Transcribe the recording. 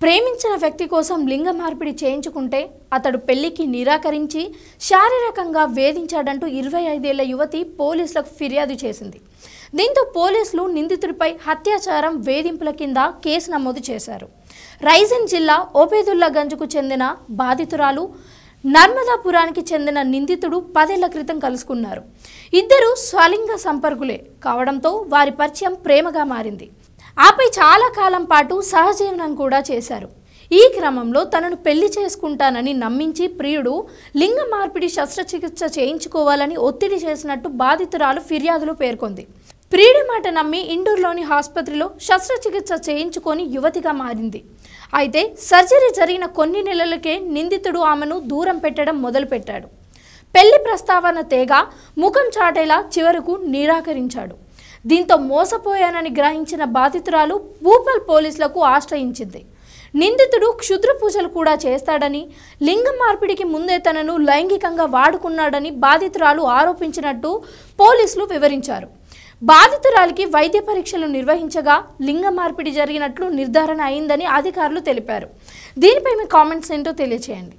ప్రేమించిన వ్యక్తి కోసం లింగ మార్పిడి చేయించుకుంటే అతడు పెళ్లికి నిరాకరించి శారీరకంగా వేధించాడంటూ 25 ఏళ్ల యువతి పోలీసులకు ఫిర్యాదు చేసింది. దీంతో పోలీసులు నిందితుడిపై అత్యాచారం వేధింపుల కింద కేసు నమోదు చేశారు. రైజన్ జిల్లా ఓబేదుల్లాగంజ్కు చెందిన బాధితురాలు నర్మదాపురానికి చెందిన నిందితుడు 10 ఏళ్ల క్రితం కలుసుకున్నారు. ఇద్దరు స్వలింగ సంపర్కులే కావడంతో వారి పరిచయం ప్రేమగా మారింది. ఆపై చాలా కాలం పాటు సహజీవనం కూడా చేశారు. ఈ క్రమంలో తనను పెళ్లి చేసుకుంటానని నమ్మించి ప్రియుడు లింగ మార్పిడి శస్త్రచికిత్స చేయించుకోవాలని ఒత్తిడి చేసినట్టు బాధితురాలు ఫిర్యాదులో పేర్కొంది. ప్రియుడి మాట నమ్మి ఇండోర్లోని ఆసుపత్రిలో శస్త్రచికిత్స చేయించుకొని యువతిగా మారింది. అయితే సర్జరీ జరిగిన కొన్ని నెలలకే నిందితుడు ఆమెను దూరం పెట్టడం మొదలుపెట్టాడు. పెళ్లి ప్రస్తావన తేగా ముఖం చాటేలా చివరకు నిరాకరించాడు. దీంతో మోసపోయానని గ్రహించిన బాధితురాలు భూపాల్ పోలీసులకు ఆశ్రయించింది. నిందితుడు క్షుద్ర పూజలు కూడా చేస్తాడని, లింగ మార్పిడికి ముందే తనను లైంగికంగా వాడుకున్నాడని బాధితురాలు ఆరోపించినట్టు పోలీసులు వివరించారు. బాధితురాలికి వైద్య పరీక్షలు నిర్వహించగా లింగ మార్పిడి జరిగినట్లు నిర్ధారణ అయిందని అధికారులు తెలిపారు. దీనిపై మీ కామెంట్స్ ఏంటో తెలియజేయండి.